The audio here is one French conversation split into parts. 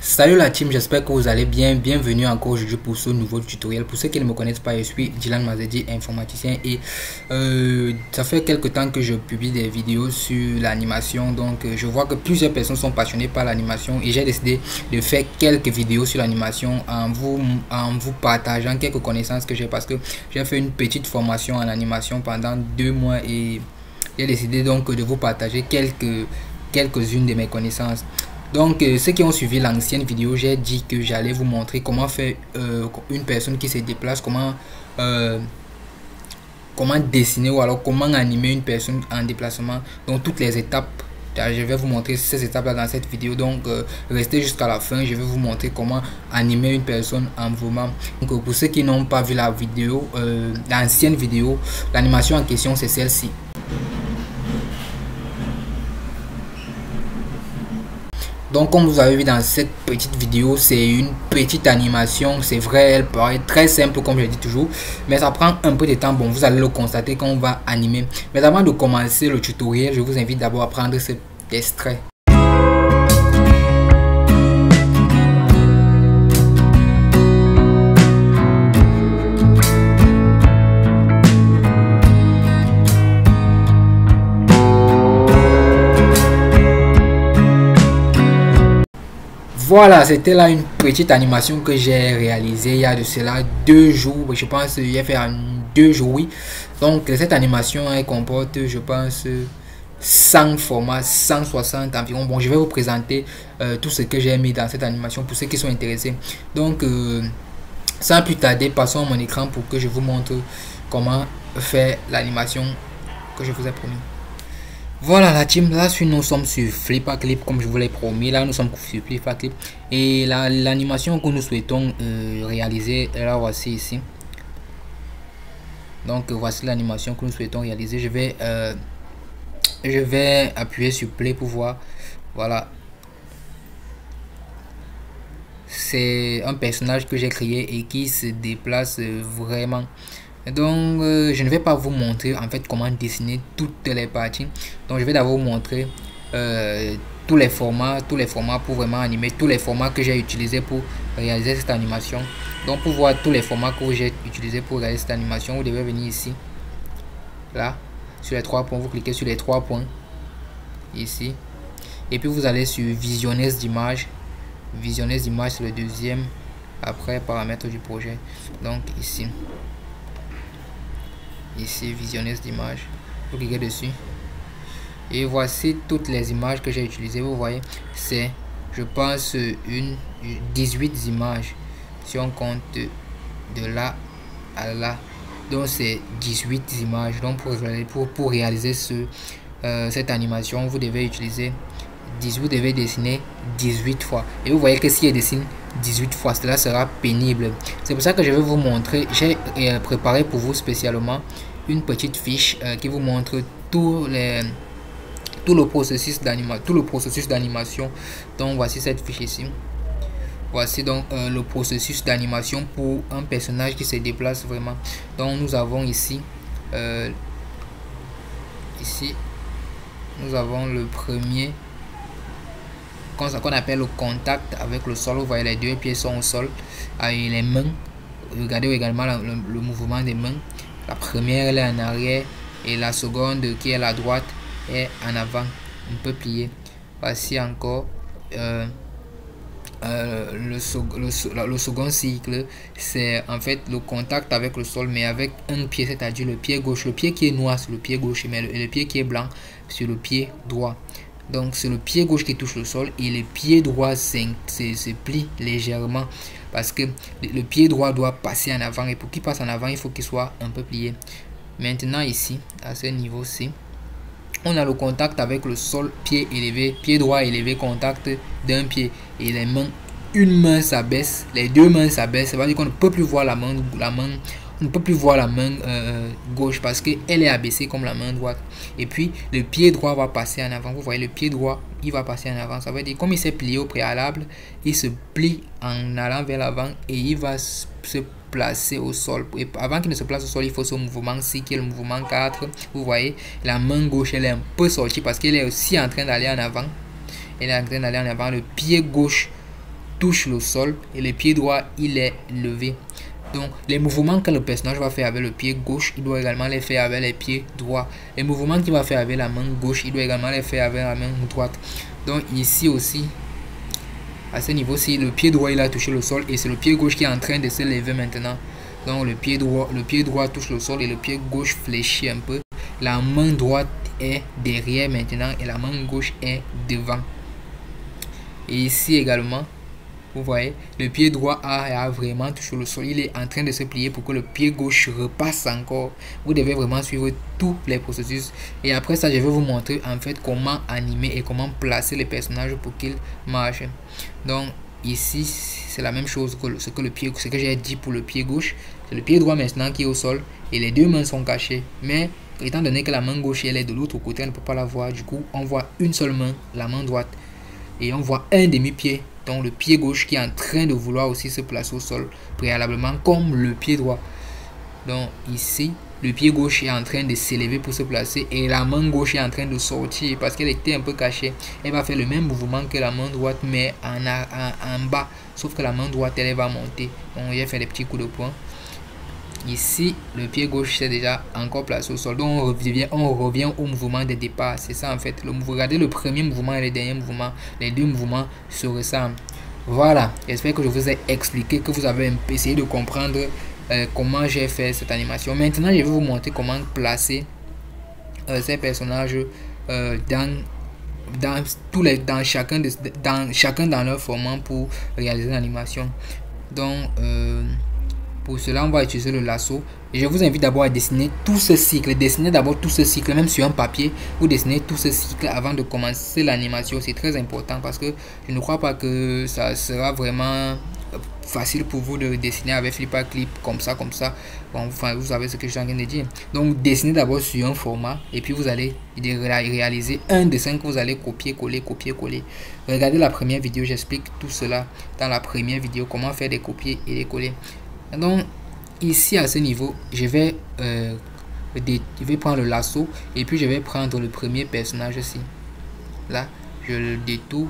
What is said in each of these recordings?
Salut la team, j'espère que vous allez bien. Bienvenue encore aujourd'hui pour ce nouveau tutoriel. Pour ceux qui ne me connaissent pas, je suis Dylan Mazedi, informaticien, et ça fait quelques temps que je publie des vidéos sur l'animation. Donc je vois que plusieurs personnes sont passionnées par l'animation et j'ai décidé de faire quelques vidéos sur l'animation en vous partageant quelques connaissances que j'ai, parce que j'ai fait une petite formation en animation pendant 2 mois et j'ai décidé donc de vous partager quelques-unes de mes connaissances. Donc ceux qui ont suivi l'ancienne vidéo, j'ai dit que j'allais vous montrer comment faire une personne qui se déplace, comment dessiner ou alors comment animer une personne en déplacement. Donc toutes les étapes, je vais vous montrer ces étapes là dans cette vidéo. Donc restez jusqu'à la fin, je vais vous montrer comment animer une personne en mouvement. Donc pour ceux qui n'ont pas vu la vidéo, l'ancienne vidéo, l'animation en question c'est celle-ci. Donc comme vous avez vu dans cette petite vidéo, c'est une petite animation, c'est vrai, elle paraît très simple comme je dis toujours, mais ça prend un peu de temps. Bon, vous allez le constater quand on va animer. Mais avant de commencer le tutoriel, je vous invite d'abord à prendre cet extrait. Voilà, c'était là une petite animation que j'ai réalisée il y a de cela 2 jours. Je pense qu'il y a fait 2 jours, oui. Donc cette animation elle comporte, je pense, 100 formats, 160 environ. Bon, je vais vous présenter tout ce que j'ai mis dans cette animation pour ceux qui sont intéressés. Donc sans plus tarder, passons à mon écran pour que je vous montre comment faire l'animation que je vous ai promis. Voilà la team, là nous sommes sur Flipperclip comme je vous l'ai promis. Là nous sommes sur Flipperclip et l'animation que nous souhaitons réaliser, là voici ici. Donc voici l'animation que nous souhaitons réaliser. Je vais appuyer sur play pour voir. Voilà, c'est un personnage que j'ai créé et qui se déplace vraiment. Donc je ne vais pas vous montrer en fait comment dessiner toutes les parties. Donc je vais d'abord vous montrer tous les formats pour vraiment animer, tous les formats que j'ai utilisés pour réaliser cette animation. Donc pour voir tous les formats que j'ai utilisés pour réaliser cette animation, vous devez venir ici, là, sur les 3 points. Vous cliquez sur les 3 points ici et puis vous allez sur visionneuse d'image. Visionneuse d'image, c'est le deuxième après paramètres du projet. Donc ici visionneuse d'image, vous cliquez dessus et voici toutes les images que j'ai utilisées. Vous voyez, c'est, je pense, 18 images si on compte de là à là. Donc c'est 18 images. Donc pour réaliser cette animation, vous devez utiliser vous devez dessiner 18 fois. Et vous voyez que si je dessine 18 fois, cela sera pénible. C'est pour ça que je vais vous montrer, j'ai préparé pour vous spécialement une petite fiche qui vous montre tout le processus d'animation. Donc voici cette fiche ici. Voici donc le processus d'animation pour un personnage qui se déplace vraiment. Donc nous avons ici nous avons le premier qu'on appelle le contact avec le sol. Vous voyez, les 2 pieds sont au sol et les mains. Regardez également le mouvement des mains. La première elle est en arrière et la seconde qui est à la droite est en avant, un peu plié. Voici encore le second cycle, c'est en fait le contact avec le sol mais avec un pied, c'est-à-dire le pied gauche. Le pied qui est noir c'est le pied gauche, mais le pied qui est blanc c'est le pied droit. Donc c'est le pied gauche qui touche le sol et le pied droit se plie légèrement parce que le pied droit doit passer en avant, et pour qu'il passe en avant il faut qu'il soit un peu plié. Maintenant ici à ce niveau-ci, on a le contact avec le sol, pied élevé, pied droit élevé, contact d'un pied et les mains. Une main s'abaisse, les 2 mains s'abaissent. Ça veut dire qu'on ne peut plus voir la main on ne peut plus voir la main gauche parce qu'elle est abaissée comme la main droite. Et puis le pied droit va passer en avant. Vous voyez, le pied droit il va passer en avant. Ça veut dire comme il s'est plié au préalable, il se plie en allant vers l'avant et il va se placer au sol. Et avant qu'il ne se place au sol, il faut ce mouvement-ci qui est le mouvement 4. Vous voyez, la main gauche elle est un peu sortie parce qu'elle est aussi en train d'aller en avant. Elle est en train d'aller en avant. Le pied gauche touche le sol et le pied droit il est levé. Donc les mouvements que le personnage va faire avec le pied gauche, il doit également les faire avec les pieds droits. Les mouvements qu'il va faire avec la main gauche, il doit également les faire avec la main droite. Donc ici aussi, à ce niveau-ci, le pied droit il a touché le sol et c'est le pied gauche qui est en train de se lever maintenant. Donc le pied droit touche le sol et le pied gauche fléchit un peu. La main droite est derrière maintenant et la main gauche est devant. Et ici également, vous voyez, le pied droit a vraiment touché le sol. Il est en train de se plier pour que le pied gauche repasse encore. Vous devez vraiment suivre tous les processus. Et après ça, je vais vous montrer en fait comment animer et comment placer les personnages pour qu'ils marchent. Donc ici, c'est la même chose que ce que j'ai dit pour le pied gauche. C'est le pied droit maintenant qui est au sol et les deux mains sont cachées. Mais étant donné que la main gauche elle est de l'autre côté, on ne peut pas la voir. Du coup, on voit une seule main, la main droite. Et on voit un demi-pied, donc le pied gauche qui est en train de vouloir aussi se placer au sol préalablement comme le pied droit. Donc ici, le pied gauche est en train de s'élever pour se placer et la main gauche est en train de sortir parce qu'elle était un peu cachée. Elle va faire le même mouvement que la main droite mais en bas, sauf que la main droite elle va monter. Donc il va faire des petits coups de poing. Ici, le pied gauche c'est déjà encore placé au sol. Donc on revient au mouvement de départ. C'est ça en fait. Regardez le premier mouvement et le dernier mouvement. Les deux mouvements se ressemblent. Voilà. J'espère que je vous ai expliqué, que vous avez essayé de comprendre comment j'ai fait cette animation. Maintenant, je vais vous montrer comment placer ces personnages chacun dans leur format pour réaliser l'animation. Donc pour cela, on va utiliser le lasso. Et je vous invite d'abord à dessiner tout ce cycle. Dessinez d'abord tout ce cycle, même sur un papier. Vous dessinez tout ce cycle avant de commencer l'animation. C'est très important parce que je ne crois pas que ça sera vraiment facile pour vous de dessiner avec Flipperclip comme ça. Bon, enfin, vous savez ce que je suis en train de dire. Donc, dessinez d'abord sur un format et puis vous allez réaliser un dessin que vous allez copier-coller. Regardez la première vidéo, j'explique tout cela dans la première vidéo, comment faire des copier et des coller. Donc ici à ce niveau je vais prendre le lasso et puis je vais prendre le premier personnage ici. Là je le détourne,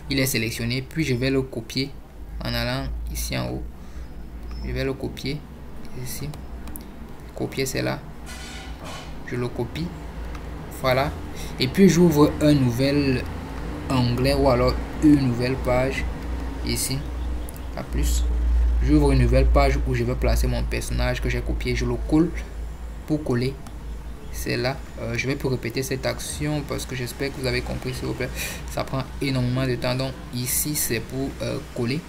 il est sélectionné, puis je vais le copier en allant ici en haut. Je vais le copier ici, copier c'est là, je le copie, voilà, et puis j'ouvre un nouvel onglet ou alors une nouvelle page ici à plus. J'ouvre une nouvelle page où je vais placer mon personnage que j'ai copié. Je le colle pour coller. C'est là. Je vais plus répéter cette action parce que j'espère que vous avez compris, s'il vous plaît. Ça prend énormément de temps. Donc ici, c'est pour coller.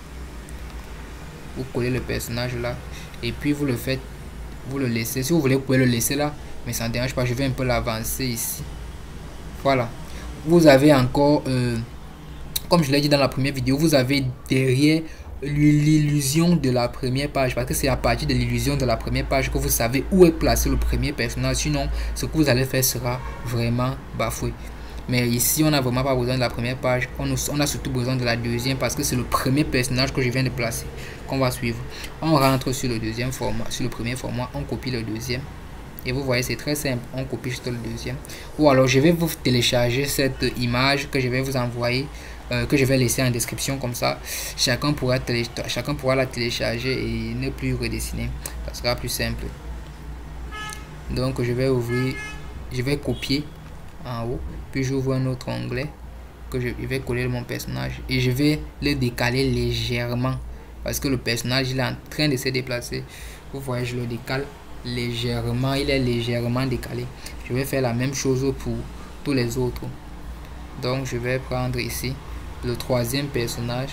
Vous collez le personnage là. Et puis vous le faites. Vous le laissez. Si vous voulez, vous pouvez le laisser là. Mais ça ne dérange pas. Je vais un peu l'avancer ici. Voilà. Vous avez encore, comme je l'ai dit dans la première vidéo, vous avez derrière l'illusion de la première page, parce que c'est à partir de l'illusion de la première page que vous savez où est placé le premier personnage. Sinon ce que vous allez faire sera vraiment bafoué. Mais ici on n'a vraiment pas besoin de la première page, on a surtout besoin de la deuxième parce que c'est le premier personnage que je viens de placer qu'on va suivre. On rentre sur le deuxième format, sur le premier format, on copie le deuxième et vous voyez c'est très simple, on copie juste le deuxième. Ou alors je vais vous télécharger cette image que je vais vous envoyer, que je vais laisser en description, comme ça chacun pourra la télécharger et ne plus redessiner, ça sera plus simple. Donc je vais ouvrir, je vais copier en haut, puis j'ouvre un autre onglet que je vais coller mon personnage et je vais le décaler légèrement parce que le personnage il est en train de se déplacer. Vous voyez, je le décale légèrement, il est légèrement décalé. Je vais faire la même chose pour tous les autres. Donc je vais prendre ici le troisième personnage.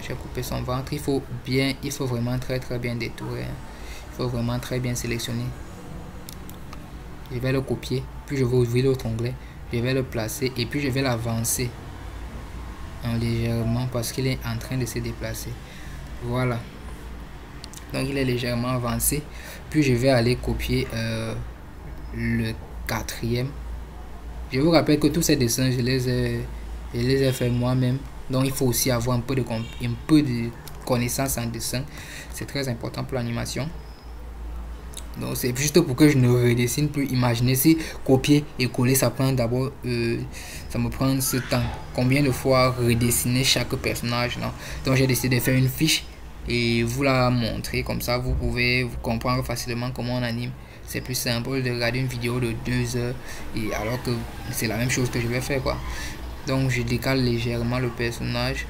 J'ai coupé son ventre. Il faut vraiment très bien détourer. Il faut vraiment très bien sélectionner. Je vais le copier, puis je vais ouvrir l'autre onglet. Je vais le placer et puis je vais l'avancer légèrement parce qu'il est en train de se déplacer. Voilà. Donc il est légèrement avancé. Puis je vais aller copier le quatrième. Je vous rappelle que tous ces dessins, je les ai fait moi-même. Donc il faut aussi avoir un peu de connaissance en dessin. C'est très important pour l'animation. Donc c'est juste pour que je ne redessine plus. Imaginez si copier et coller, ça prend d'abord, ça me prend ce temps. Combien de fois redessiner chaque personnage, non? Donc j'ai décidé de faire une fiche et vous la montrer, comme ça vous pouvez comprendre facilement comment on anime. C'est plus simple de regarder une vidéo de 2 heures et alors que c'est la même chose que je vais faire, quoi. Donc je décale légèrement le personnage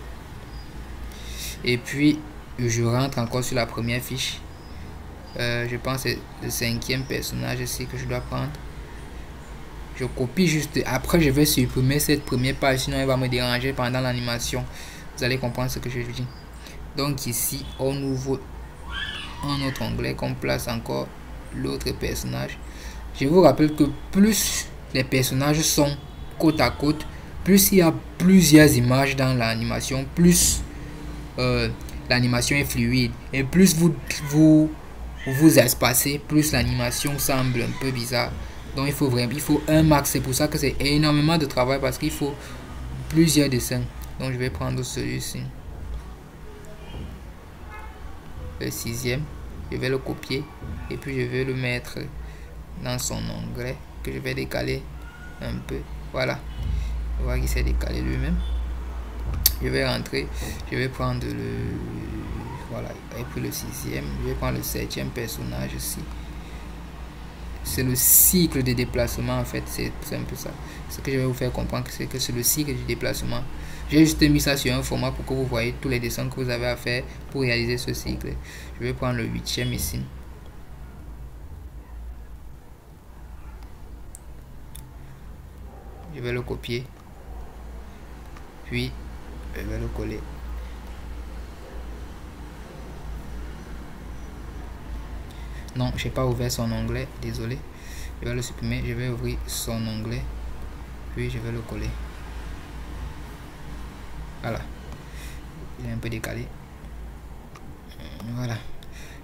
et puis je rentre encore sur la première fiche. Je pense que c'est le 5e personnage ici que je dois prendre. Je copie juste. Après je vais supprimer cette première page, sinon elle va me déranger pendant l'animation. Vous allez comprendre ce que je dis. Donc ici on ouvre un autre onglet qu'on place encore l'autre personnage. Je vous rappelle que plus les personnages sont côte à côte, plus il y a plusieurs images dans l'animation, plus l'animation est fluide, et plus vous espacez, plus l'animation semble un peu bizarre. Donc il faut un max. C'est pour ça que c'est énormément de travail, parce qu'il faut plusieurs dessins. Donc je vais prendre celui-ci, le 6e. Je vais le copier et puis je vais le mettre dans son onglet que je vais décaler un peu. Voilà, on voit qu'il s'est décalé lui-même. Je vais rentrer, je vais prendre le, voilà, et puis le 6e. Je vais prendre le 7e personnage ici. C'est le cycle de déplacement, en fait, c'est un peu ça. Ce que je vais vous faire comprendre, c'est que c'est le cycle du déplacement. J'ai juste mis ça sur un format pour que vous voyez tous les dessins que vous avez à faire pour réaliser ce cycle. Je vais prendre le 8e ici. Je vais le copier, puis je vais le coller. Non, j'ai pas ouvert son onglet, désolé. Je vais le supprimer, je vais ouvrir son onglet, puis je vais le coller. Voilà, il est un peu décalé. Voilà,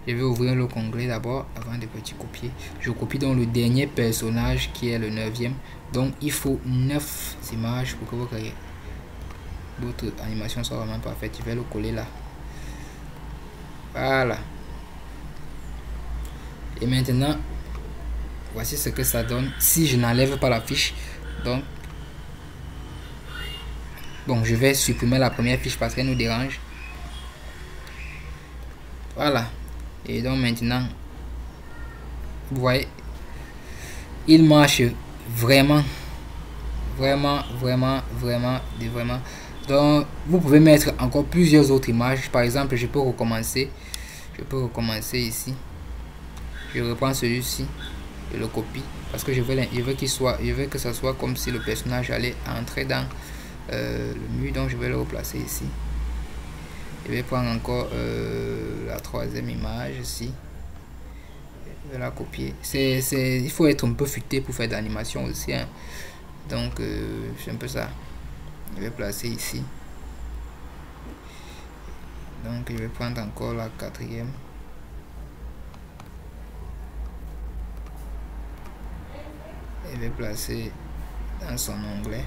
je vais ouvrir le onglet d'abord avant de petit copier. Je copie donc le dernier personnage qui est le 9e. Donc il faut 9 images pour que votre animation soit vraiment parfaite. Je vais le coller là. Voilà. Et maintenant, voici ce que ça donne si je n'enlève pas la fiche. Donc, bon, je vais supprimer la première fiche parce qu'elle nous dérange. Voilà. Et donc maintenant, vous voyez, il marche vraiment. Donc, vous pouvez mettre encore plusieurs autres images. Par exemple, je peux recommencer. Ici. Je reprends celui-ci, je le copie parce que je veux que ça soit comme si le personnage allait entrer dans le mur. Donc je vais le replacer ici. Je vais prendre encore la 3e image ici. Je vais la copier. Il faut être un peu futé pour faire de l'animation aussi, hein. Donc c'est un peu ça. Je vais placer ici. Donc je vais prendre encore la 4e. Je vais placer dans son onglet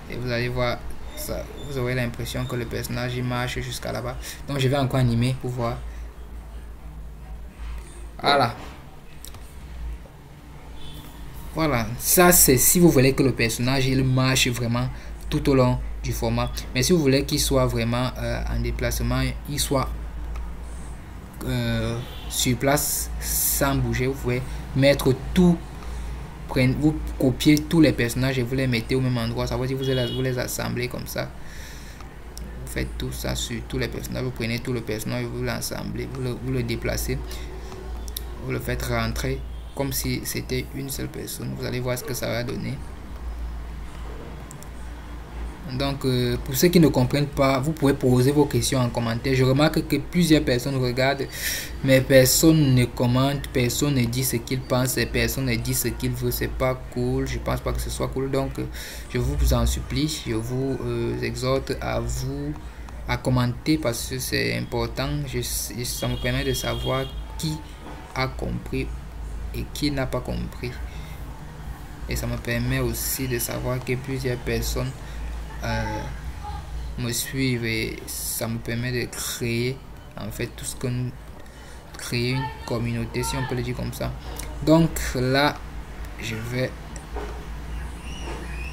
et vous allez voir ça, vous aurez l'impression que le personnage il marche jusqu'à là-bas. Donc je vais encore animer pour voir. Voilà, ça c'est si vous voulez que le personnage il marche vraiment tout au long du format. Mais si vous voulez qu'il soit vraiment en déplacement, il soit sur place sans bouger, vous pouvez mettre tout. Vous copiez tous les personnages et vous les mettez au même endroit. Ça veut dire vous les assemblez comme ça. Vous faites tout ça sur tous les personnages. Vous prenez tout le personnage, vous l'assemblez, vous le déplacez, vous le faites rentrer comme si c'était une seule personne. Vous allez voir ce que ça va donner. Donc pour ceux qui ne comprennent pas, vous pouvez poser vos questions en commentaire. Je remarque que plusieurs personnes regardent, mais personne ne commente, personne ne dit ce qu'il pense, personne ne dit ce qu'il veut. C'est pas cool, je pense pas que ce soit cool. Donc je vous en supplie, je vous exhorte à commenter parce que c'est important. Ça me permet de savoir qui a compris et qui n'a pas compris, et ça me permet aussi de savoir que plusieurs personnes me suivent, et ça me permet de créer en fait tout ce que nous créer une communauté, si on peut le dire comme ça. Donc là, je vais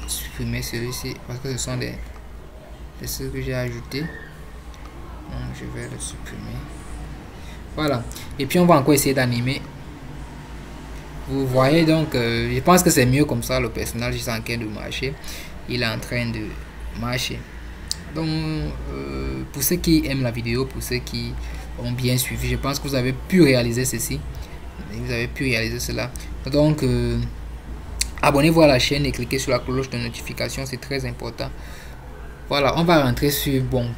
supprimer celui-ci parce que ce sont des ceux que j'ai ajouté. Donc je vais le supprimer. Voilà. Et puis on va encore essayer d'animer. Vous voyez donc, je pense que c'est mieux comme ça. Le personnage est en train de marcher. Il est en train de marcher. Donc pour ceux qui aiment la vidéo, pour ceux qui ont bien suivi, je pense que vous avez pu réaliser ceci. Vous avez pu réaliser cela. Donc abonnez-vous à la chaîne et cliquez sur la cloche de notification, c'est très important. Voilà, on va rentrer sur, bon,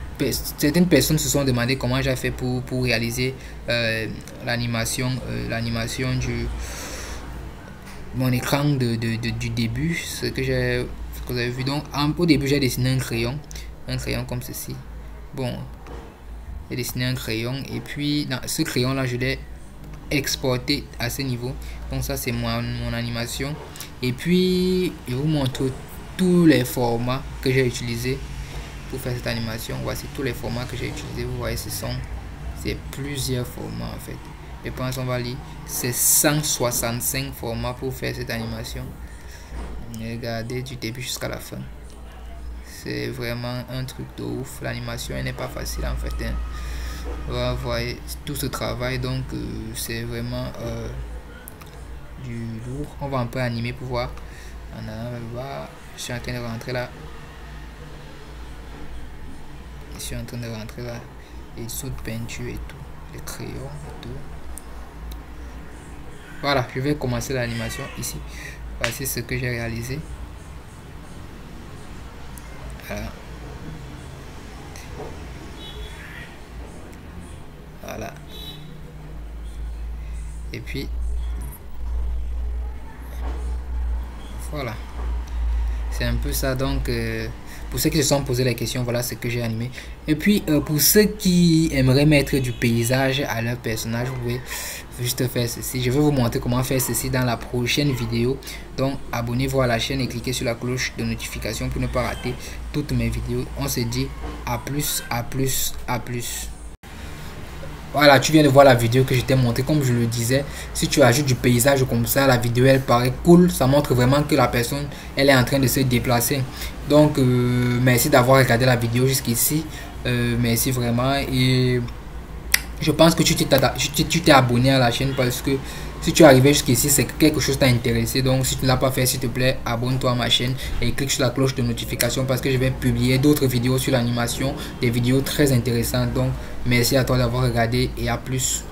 certaines personnes se sont demandé comment j'ai fait pour réaliser l'animation du mon écran du début, ce que vous avez vu. Donc au début j'ai dessiné un crayon comme ceci. Bon, j'ai dessiné un crayon et puis dans ce crayon là je l'ai exporté à ce niveau. Donc ça c'est mon animation, et puis je vous montre tous les formats que j'ai utilisé pour faire cette animation. Voici tous les formats que j'ai utilisé. Vous voyez, c'est plusieurs formats en fait. Je pense on va lire, c'est 165 formats pour faire cette animation. Regardez du début jusqu'à la fin. C'est vraiment un truc de ouf. L'animation n'est pas facile en fait, hein. Vous voyez tout ce travail, donc c'est vraiment du lourd. On va un peu animer pour voir. Je suis en train de rentrer là. Je suis en train de rentrer là. Les sous de peinture et tout. Les crayons et tout. Voilà, je vais commencer l'animation ici. Voici ce que j'ai réalisé. Voilà. Voilà. Et puis voilà, c'est un peu ça. Donc pour ceux qui se sont posé la question, voilà ce que j'ai animé. Et puis pour ceux qui aimeraient mettre du paysage à leur personnage, vous pouvez juste faire ceci. Je vais vous montrer comment faire ceci dans la prochaine vidéo. Donc abonnez-vous à la chaîne et cliquez sur la cloche de notification pour ne pas rater toutes mes vidéos. On se dit à plus, à plus, à plus. Voilà, tu viens de voir la vidéo que je t'ai montré. Comme je le disais, si tu ajoutes du paysage comme ça, la vidéo elle paraît cool. Ça montre vraiment que la personne elle est en train de se déplacer. Donc merci d'avoir regardé la vidéo jusqu'ici. Merci vraiment. Et je pense que tu t'es abonné à la chaîne, parce que si tu es arrivé jusqu'ici, c'est que quelque chose t'a intéressé. Donc si tu ne l'as pas fait, s'il te plaît, abonne-toi à ma chaîne et clique sur la cloche de notification, parce que je vais publier d'autres vidéos sur l'animation, des vidéos très intéressantes. Donc merci à toi d'avoir regardé et à plus.